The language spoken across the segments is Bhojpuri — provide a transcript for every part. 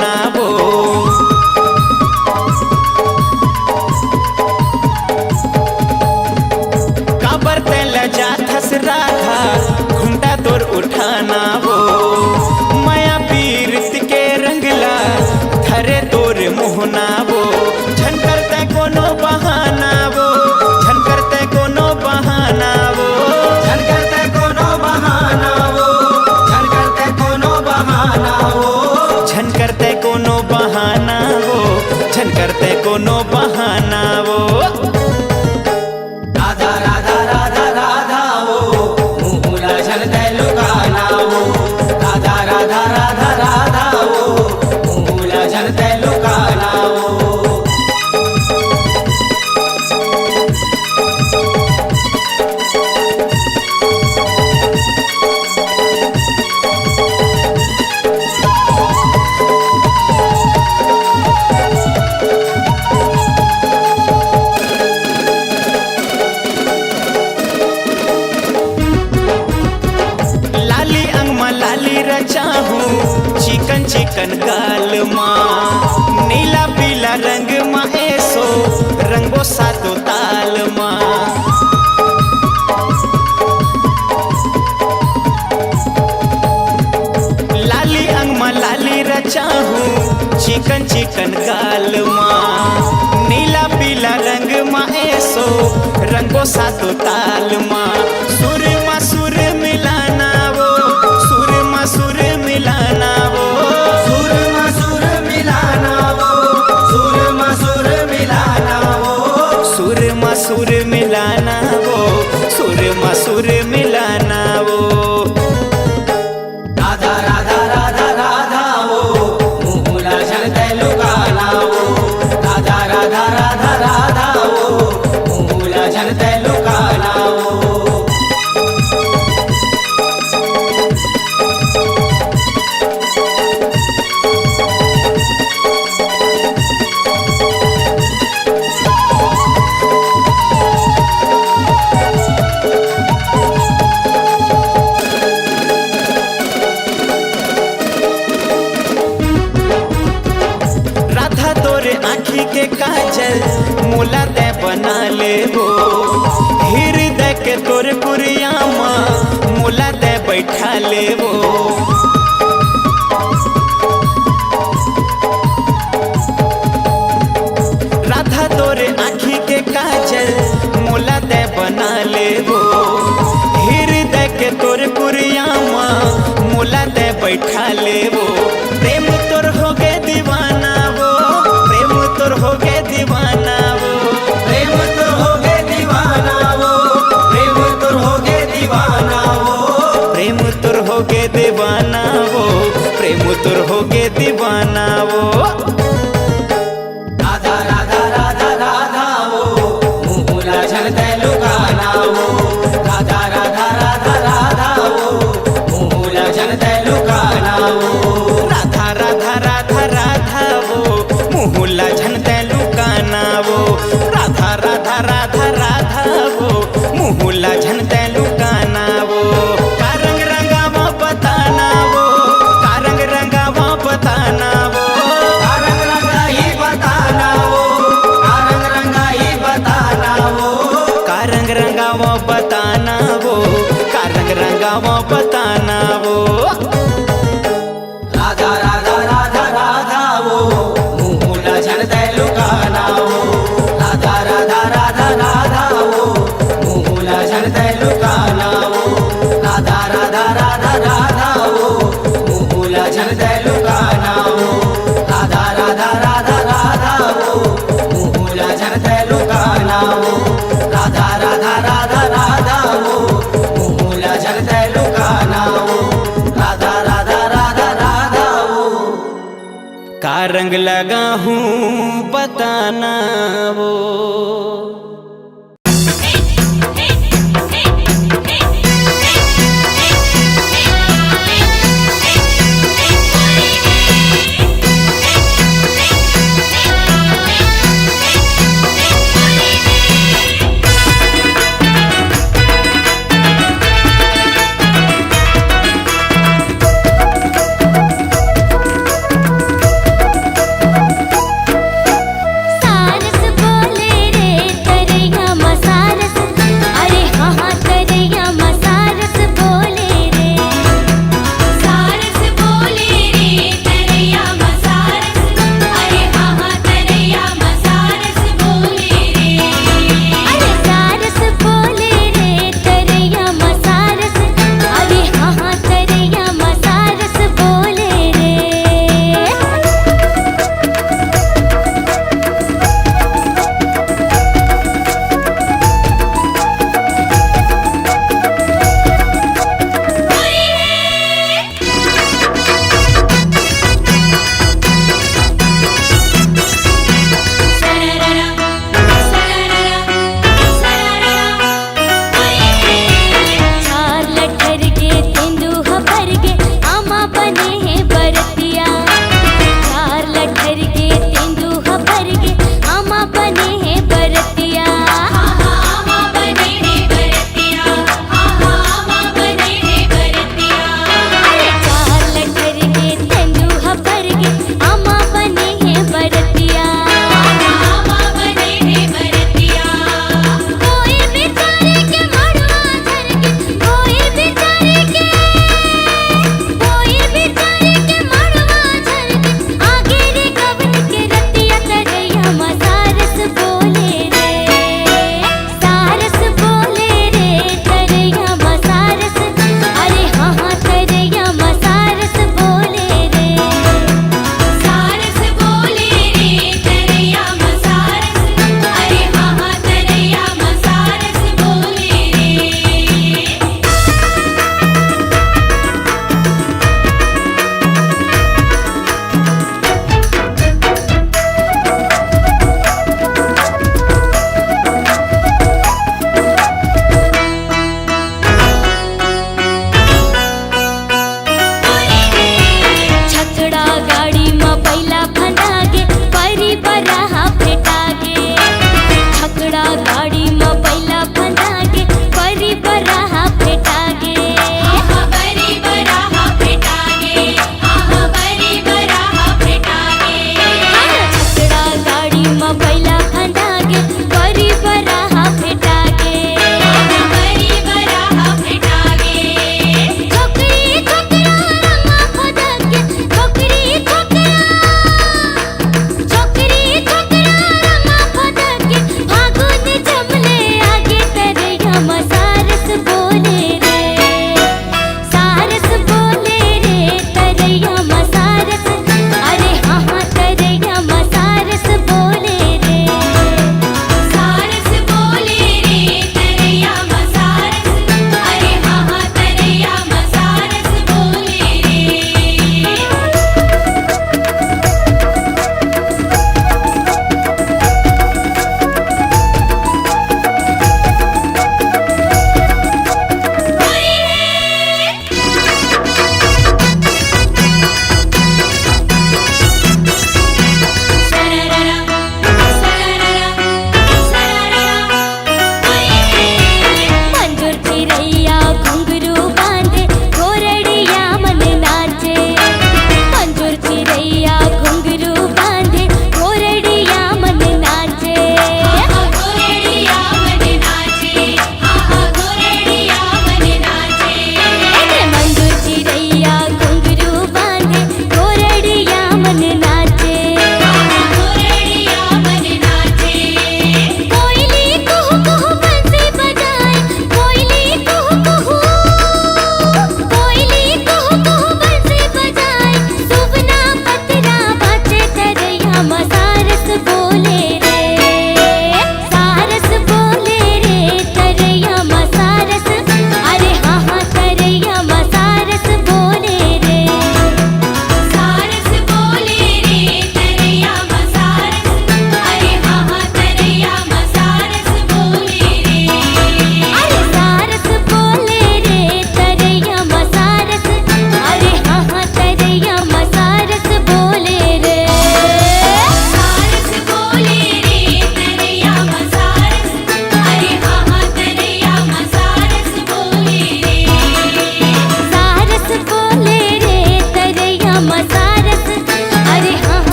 मोहना वो। काबर तेल जाथस राधा घुंटा तोर उठाना वो। माया पीरत के रंगला धरे तोर मोहना वो। झन करते कोनो बहाना वो, झन करते कोनो बहाना वो, झन करते कोनो बहाना वो, झन करते कोनो बहाना वो, झन करते कोनो बहाना वो, झन करते कोनो बहाना वो। राधा राधा राधा राधा वो, मुहुला झलते लुकाना वो। राधा राधा राधा राधा वो, मुहुला झलते लुकाना वो। लाली अंगमा लाली रचाहूँ चिकन चिकन गाल माँ। नीला पीला रंग माँ ऐसो रंगो सातो ताल माँ। लाली अंगमा लाली रचाहूँ चिकन चिकन गाल माँ। नीला पीला रंग माँ ऐसो रंगो सातो ताल माँ। सुर माँ सुर मिलाना वो, सुर माँ सुर मिलाना वो, सुर में सुर मिलाना वो, सुर में सुर मिलाना वो। सुर माँ सुर मिलाना वो, सुर माँ सुर मिलाना वो। राधा राधा राधा राधा वो, मुहुला झलते लुकाना वो। राधा राधा राधा राधा वो, मुहुला झलते लुकाना वो। राधा तोरे आँखी के काजल मोला ते बना ले वो। हृदय के तोरे कुरिया माँ मोला ते बैठा ले वो। राधा तोरे आँखी के काजल मोला ते बना ले वो। हृदय के तोरे कुरिया माँ मोला ते बैठा ले वो। प्रेम तोर हो गए दीवाना वो, प्रेम तोर हो गए दीवाना वो। प्रेम तो हो गए दीवाना वो, प्रेम तो हो गए दीवाना वो। प्रेम तोर हो गए दीवाना वो, प्रेम तोर हो गए दीवाना वो। राधा राधा राधा राधा वो, मुहुला झलते लुकाना वो। राधा राधा राधा राधा वो, मुहुला झलते लुकाना वो। राधा राधा राधा राधा वो, मुहुला झनते लुकाना वो। राधा राधा राधा राधा वो, मुहुला झनते लुकाना वो। का रंग रंगावा बताना वो, का रंग रंगावा बताना वो। रंग रंगा ही बताना वो, रंग रंगा ही बताना वो। का रंग रंगावा बताना वो, का रंग रंगावा बताना वो। राधा राधा राधा राधा वो, मुहुला झलते लुकाना वो। राधा राधा राधा राधा वो, मुहुला झलते लुकाना वो। राधा राधा राधा राधा वो, मुहुला झलते लुकाना वो। राधा राधा राधा राधा वो, मुहुला झलते लुकाना वो। राधा राधा राधा राधा वो, मुहुला झलते लुकाना वो। राधा राधा राधा राधा वो। का रंग लगा हूँ बताना वो।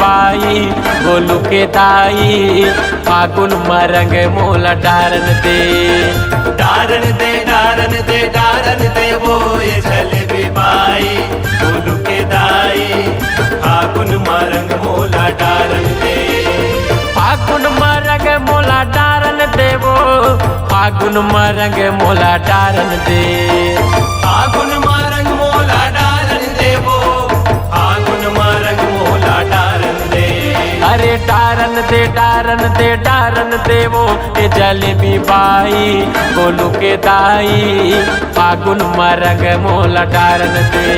बाई गोलू के दाई फागुन मरंग मोला डारन दे। डारन दे डारन दे डारन दे वो ये जलेबी बाई गोलू के दाई फागुन मरंग मोला डारन दे। फागुन मरंग मोला डारन देवो फागुन मरंग मोला डारन दे। फागुन मरंग मोला डारन दे वो फागुन मरंग मोला डारन दे। अरे डारन दे डारन दे डारन देवो ये जलेबी बाई गोलू के दाई फागुन मरंग मोला डारन दे।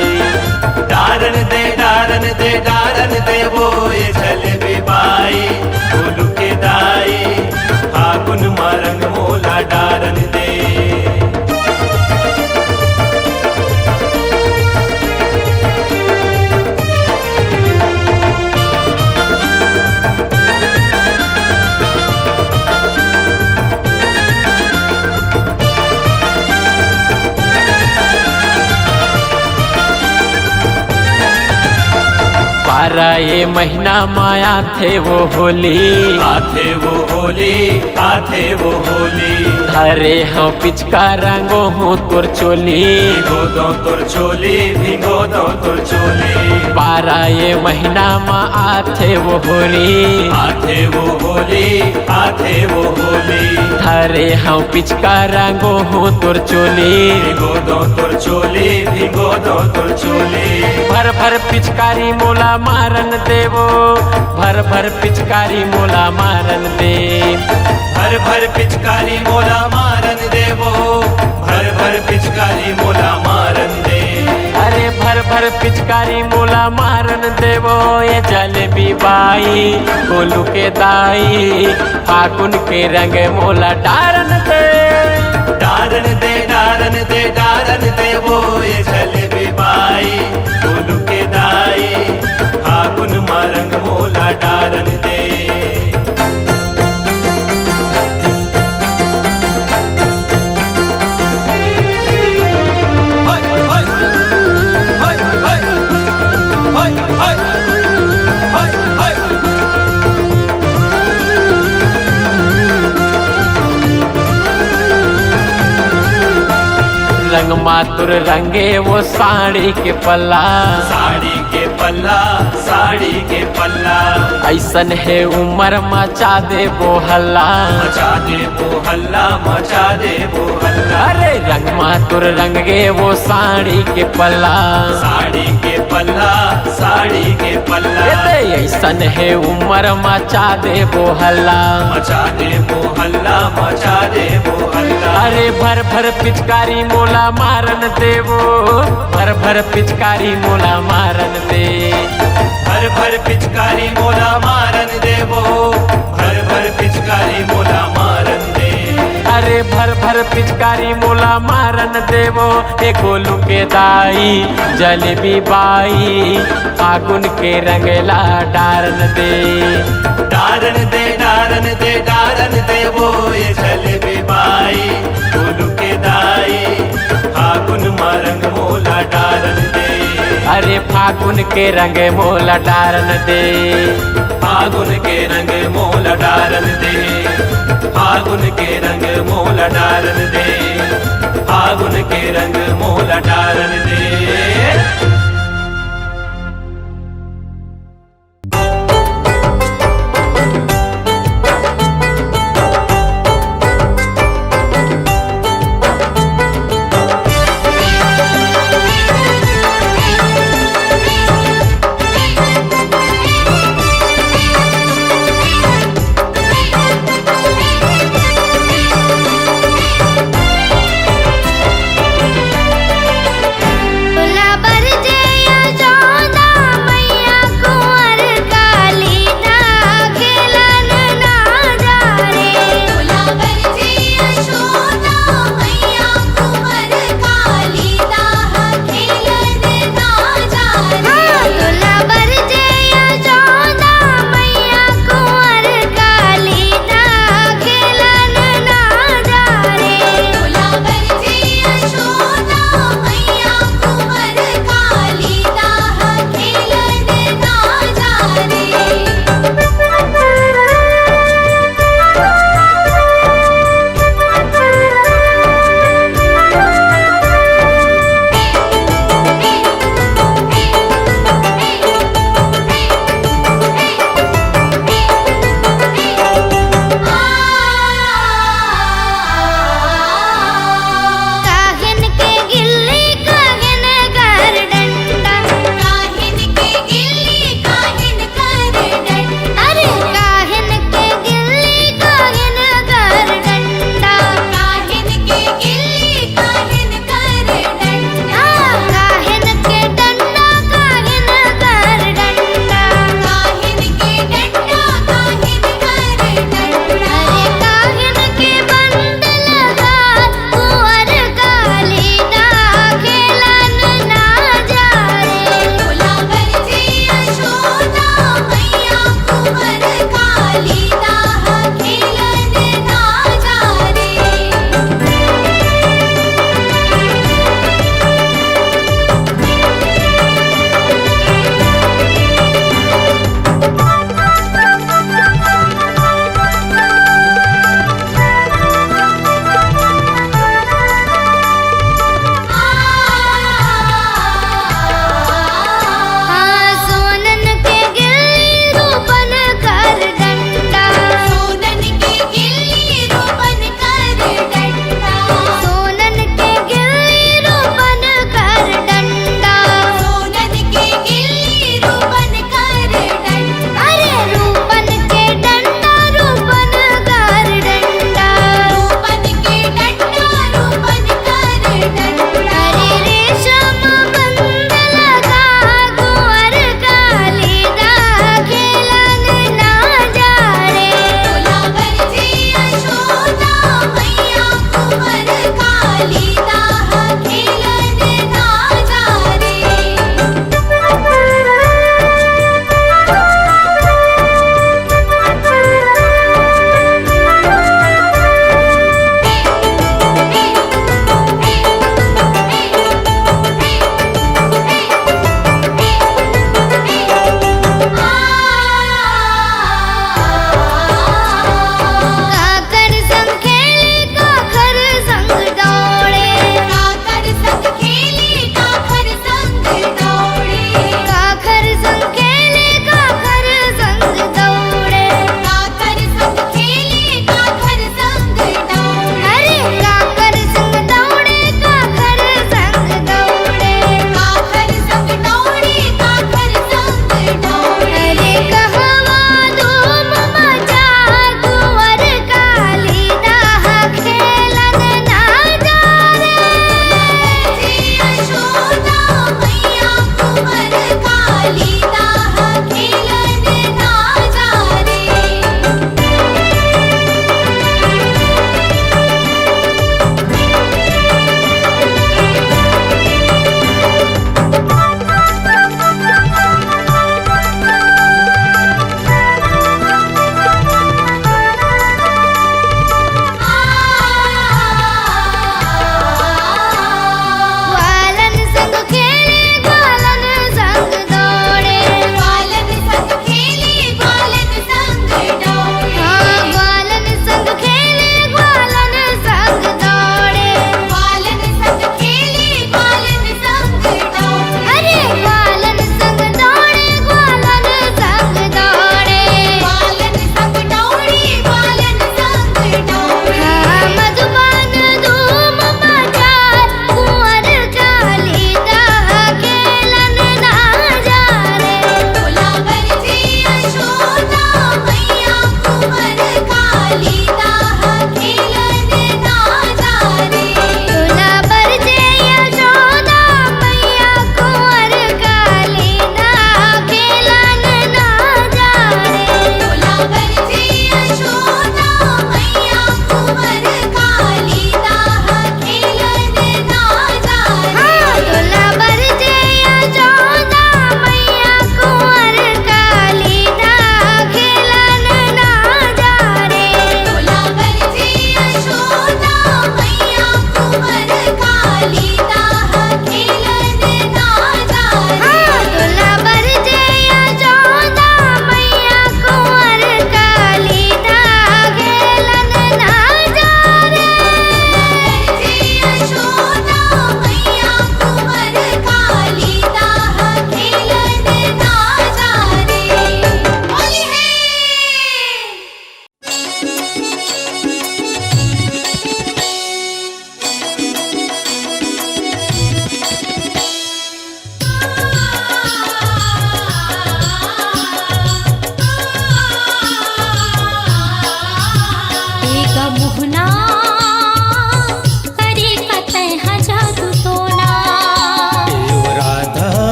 डारन दे डारन दे डारन दे वो ये जलेबी बाई गोलू के दाई फागुन मरंग मोला डारन दे। बारह ये महीना माया थे वो होली आथे वो होली आथे वो होली। धरे हाँ पिचका रंगो हूँ तोर चोली भिगो दो तोर चोली भिगो दो तोर चोली। बारह ये महीना मा आथे वो होली आथे वो होली आथे वो होली। धरे हाँ पिचका रंगो हूँ तोर चोली भिगो दो तोर चोली भिगो दो तोर चोली। भर भर पिचकारी मोला मारन देवो भर भर पिचकारी मोला मारन दे। भर भर पिचकारी मोला मारन देवो भर भर पिचकारी मोला मारन दे। अरे भर भर पिचकारी मोला मारन देवो ये जलेबी बाई गोलू के दाई फागुन के रंग मोला डारन दे। डारन दे डारन दे डारन दे वो ये जलेबी बाई गोलू के दाई फागुन मरंग मोला डारन दे। रंग मातुर रंगे वो साड़ी के पल्ला साड़ी के पल्ला साड़ी के पल्ला। ऐसन है उमर मचा दे वो हल्ला मचा दे वो हल्ला मचा दे वो हल्ला। अरे रंग मातुर रंगे वो साड़ी के पल्ला साड़ी के पल्ला साड़ी के पल्ला। ऐसन है उमर मचा दे वो हल्ला मचा दे वो हल्ला मचा दे वो हल्ला। अरे भर भर पिचकारी मोला मारन देवो भर भर पिचकारी मोला मारन दे। भर भर पिचकारी मोला मारन देवो भर भर पिचकारी मोला मारन दे। अरे भर भर पिचकारी मोला मारन देवो ए गोलू के दाई जलेबी बाई फागुन के रंगला डारन दे। डारन दे डारन दे डारन दे वो ये जलेबी बाई गोलू के दाई फागुन मरंग मोला डारन दे। अरे फागुन के रंग मोला डारन दे। फागुन के रंग मोला डारन दे फागुन के रंग मोला डारन दे फागुन के रंग मोला डारन दे। गुलाबर जे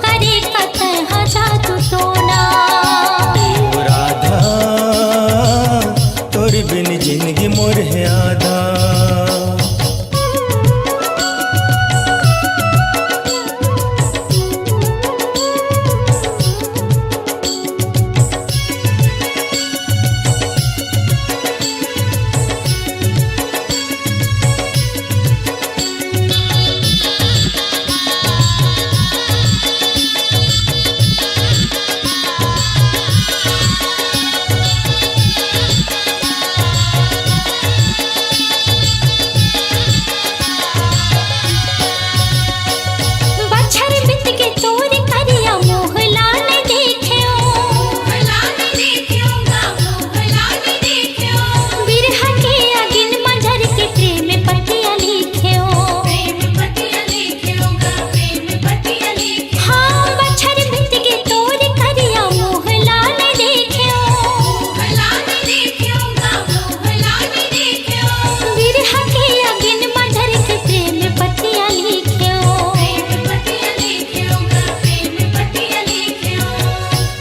करे कतः जादू टोना। ओ राधा तोर बिन जिंदगी मोर है आधा। बछर बित के तोर करिया मोहला ने देखियो। बिरहा के अगिन मंझर के प्रेम पतिया लिखियो। हाँ बछर बित के तोर करिया मोहला ने देखियो। बिरहा के अगिन मंझर के प्रेम पतिया लिखियो।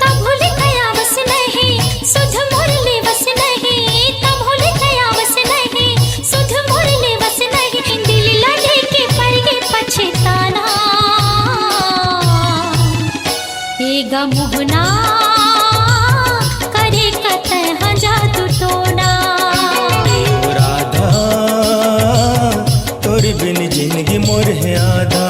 तब भूल गया बस नहीं सुध मुरली बस नहीं। तब भूल गया बस नहीं सुध मुरली बस नहीं। दिल लगे के पर के पछताना। एगा मोहना करे कतः जादू टोना। ओ राधा तोर बिन जिंदगी मोर है आधा।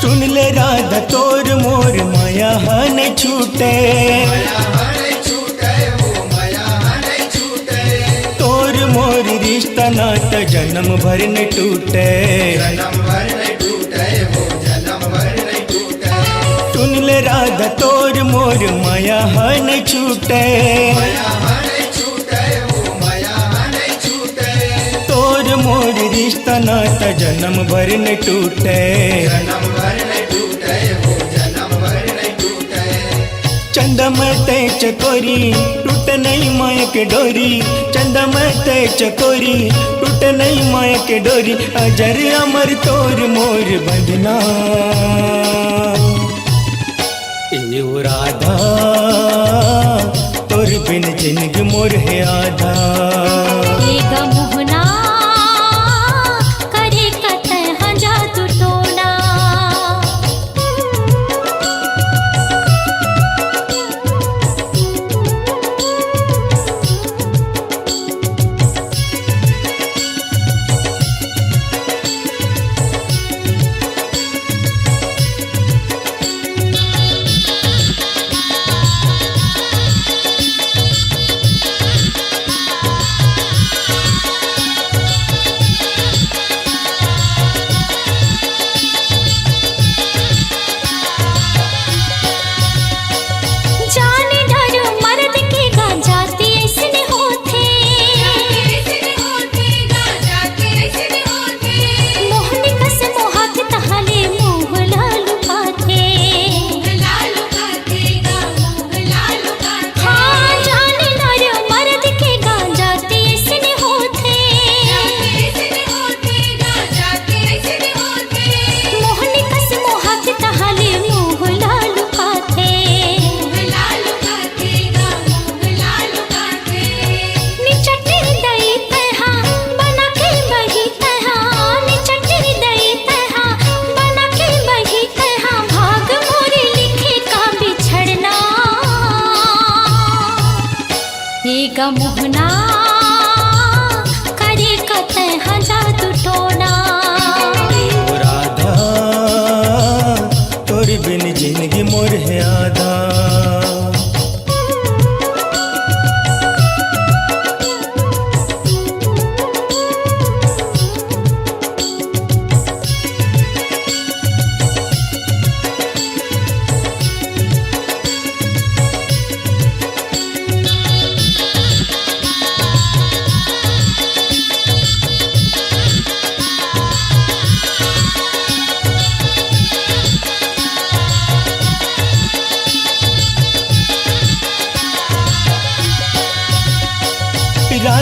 सुन ले राधा तोर मोर माया न छूटे। तोर मोर रिश्ता नाता जन्म भर न टूटे। सुन ले राधा तोर मोर माया न छूटे। तोर मोर रिश्ता नाता जन्म भर न टूटे। चंदा मते चकोरी टूट नहीं माया के डोरी। चंदा मते चकोरी टूट नहीं माया के डोरी। अजर अमर तोर मोर बंधना। ए ओ राधा तोर बिन जिंदगी मोर है आधा। एगा मोहना करे कतः जादू टोना।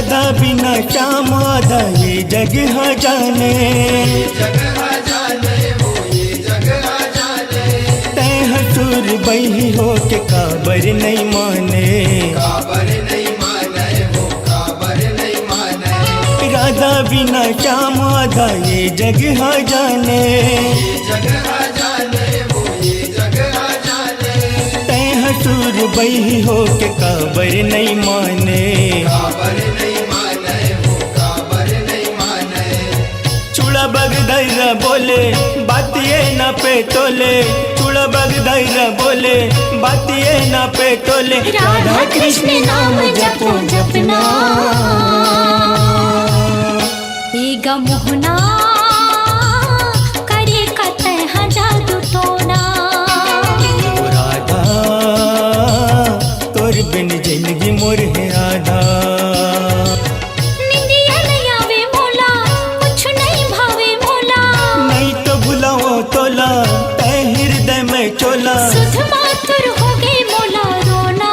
राधा बिना श्याम आधा ये जग हाँ जाने, तै हसूर बही हो के काबर नहीं माने, राधा बिना श्याम आधा ये जग हाँ जाने, तै हसूर बही हो के काबर नहीं माने, चूड़ा बगदैरा बोले बात ये ना पे तोले, चूड़ा बगदैरा बोले बात ये ना पे तोले, राधा कृष्ण नाम जपो जपना, एगा मोहना करे कतः जादू टोना, राधा तोर बिन जिंदगी मोर है आधा, निंदिया नहीं आवे मोला कुछ नहीं भावे मोला, नहीं तो भुलाओ तोला तै हृदय में चोला, सुध मातुर हो गए मोला रोना,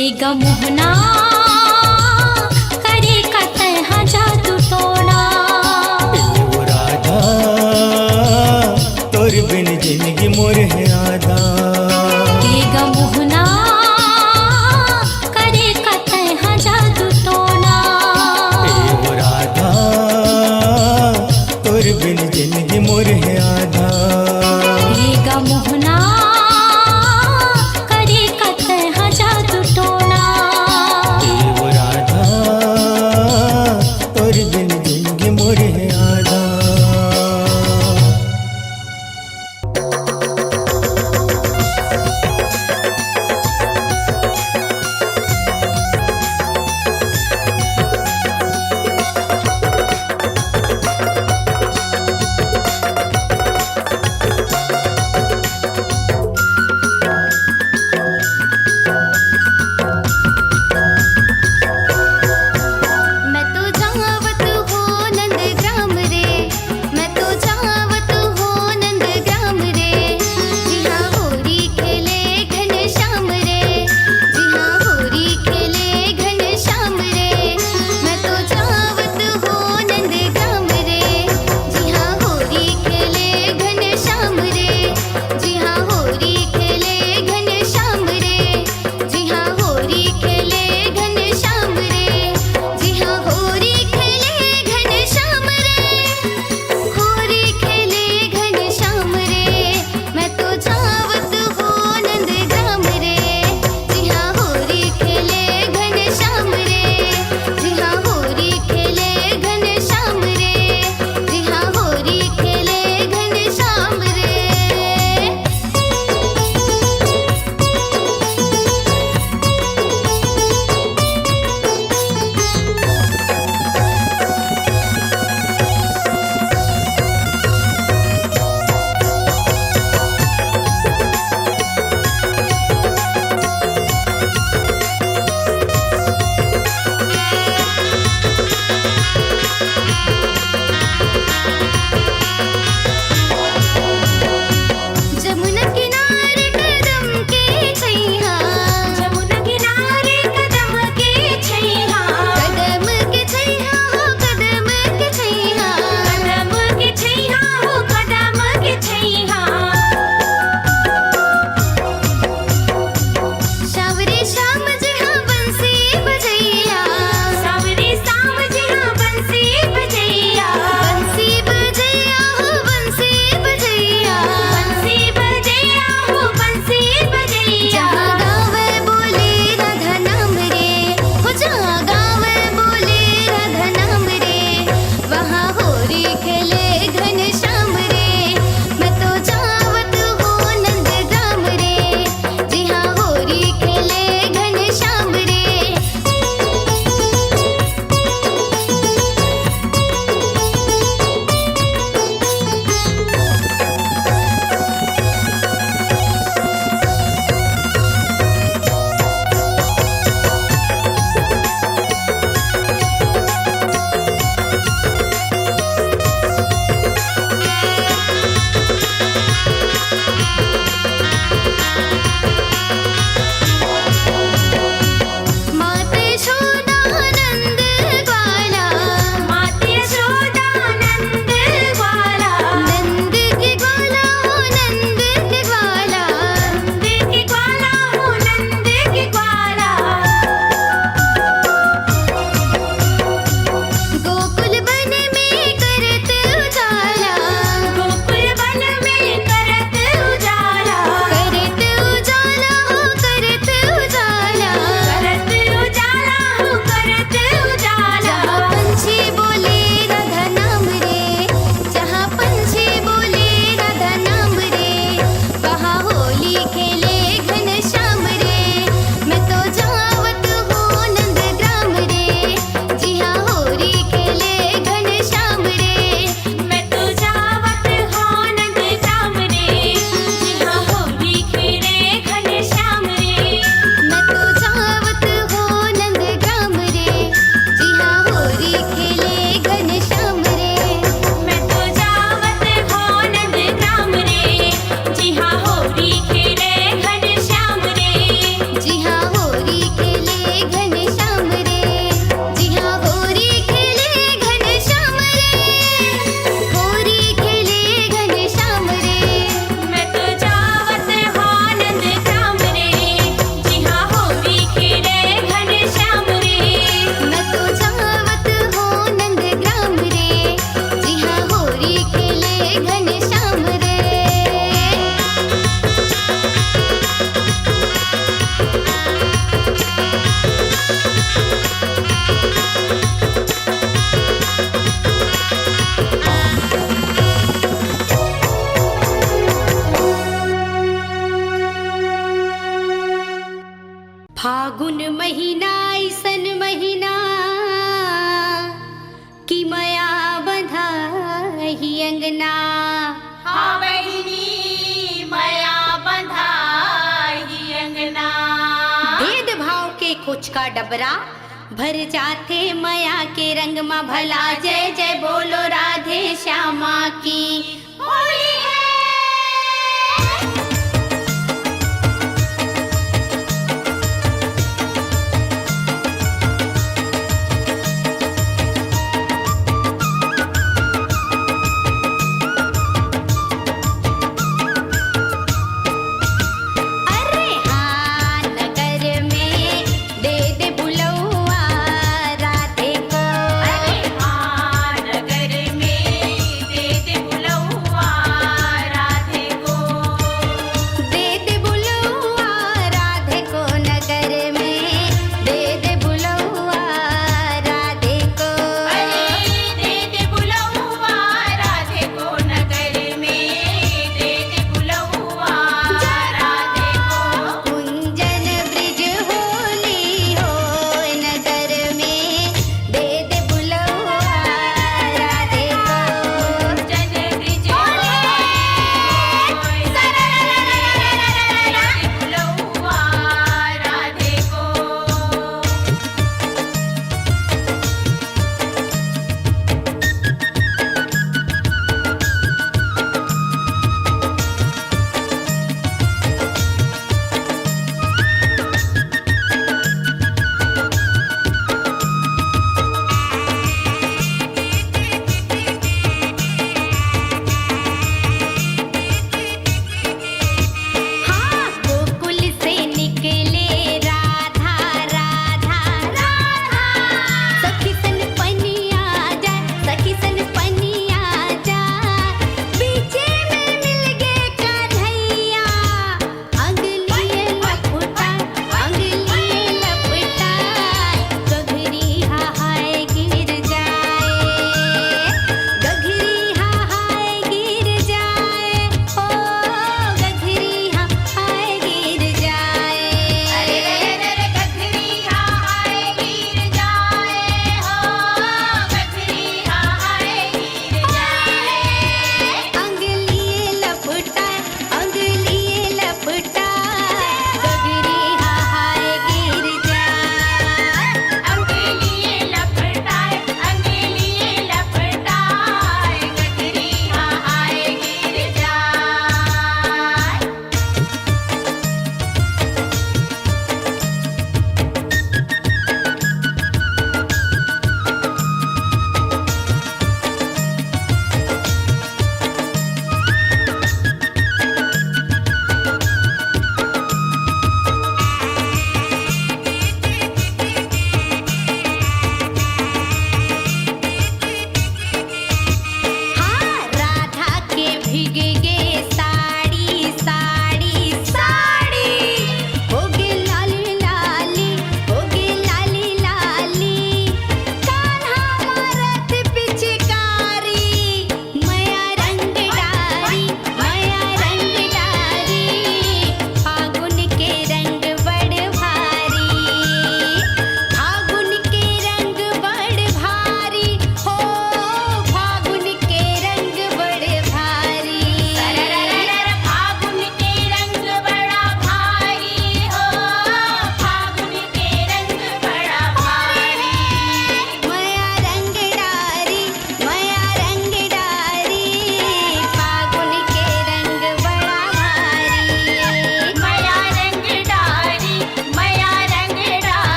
एगा मोहना करे कतः कि मया बंधाही अंगना। हाँ बहिनी मया बंधाही अंगना। भेदभाव के कुछ का डबरा भर जाते मया के रंग में भला। जय जय बोलो राधे श्यामा की। होली